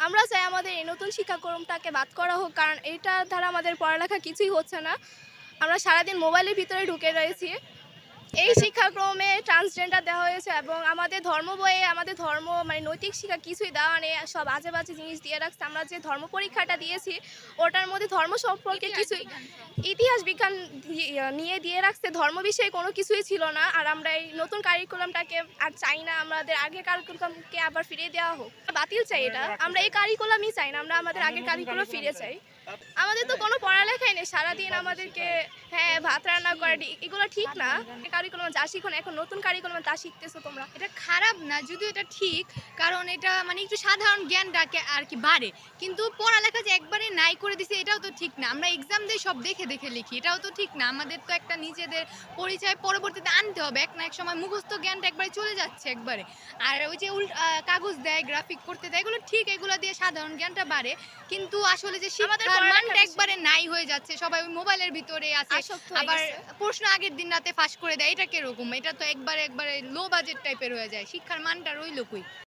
আমরা চাই আমাদের এই নতুন শিক্ষাক্রমটাকে বাদ করা হোক, কারণ এটার দ্বারা আমাদের পড়ালেখা কিছুই হচ্ছে না। আমরা সারাদিন মোবাইলের ভিতরে ঢুকে রয়েছি। এই শিক্ষাক্রমে ট্রান্সজেন্ডার দেওয়া হয়েছে এবং আমাদের ধর্ম বইয়ে আমাদের ধর্ম মানে নৈতিক শিক্ষা কিছুই দেওয়া নেই, সব আজে বাজে জিনিস দিয়ে রাখছে। আমরা যে ধর্ম পরীক্ষাটা দিয়েছি ওটার মধ্যে ধর্ম সম্পর্কে কিছুই, ইতিহাস বিজ্ঞান নিয়ে দিয়ে রাখছে, ধর্ম বিষয়ে কোনো কিছুই ছিল না। আর আমরা এই নতুন কারিকুলামটাকে আর চাই না, আমাদের আগের কারিকুলামকে আবার ফিরিয়ে দেওয়া হোক, বাতিল চাই এটা। আমরা এই কারিকুলামই চাই না, আমরা আমাদের আগের কারিকুলাম ফিরে চাই। আমাদের তো কোনো পড়ালেখাই নেই, সারাদিন আমাদেরকে ভাত রান্না করে, এগুলো ঠিক না। কারিকুলাম যা শিখো না, এখন নতুন কারিকুলাম তা শিখতেছো তোমরা। এটা খারাপ না, যদিও এটা ঠিক, কারণ এটা মানে একটু সাধারণ জ্ঞানটাকে আর কি বাড়ে, কিন্তু পড়ালেখা যে একবারে নাই করে দিছে এটাও তো ঠিক না। আমরা এক্সাম দিয়ে সব দেখে দেখে লিখি, এটাও তো ঠিক না। আমাদের তো একটা নিজেদের পরিচয় পরবর্তীতে আনতে হবে, এক না এক সময় মুখস্থ জ্ঞানটা একবারে চলে যাচ্ছে একবারে। আর ওই যে কাগজ দেয়, গ্রাফিক করতে দেয়, এগুলো ঠিক, এগুলো দিয়ে সাধারণ জ্ঞানটা বাড়ে, কিন্তু আসলে যে শিক্ষার মানটা একবারে নাই হয়ে যাচ্ছে, সবাই ওই মোবাইলের ভিতরে আছে, আবার প্রশ্ন আগের দিন রাতে ফাঁস করে দেয়, এটা কিরকম? এটা তো একবারে একবারে লো বাজেট টাইপের হয়ে যায়, শিক্ষার মানটা রইল কই?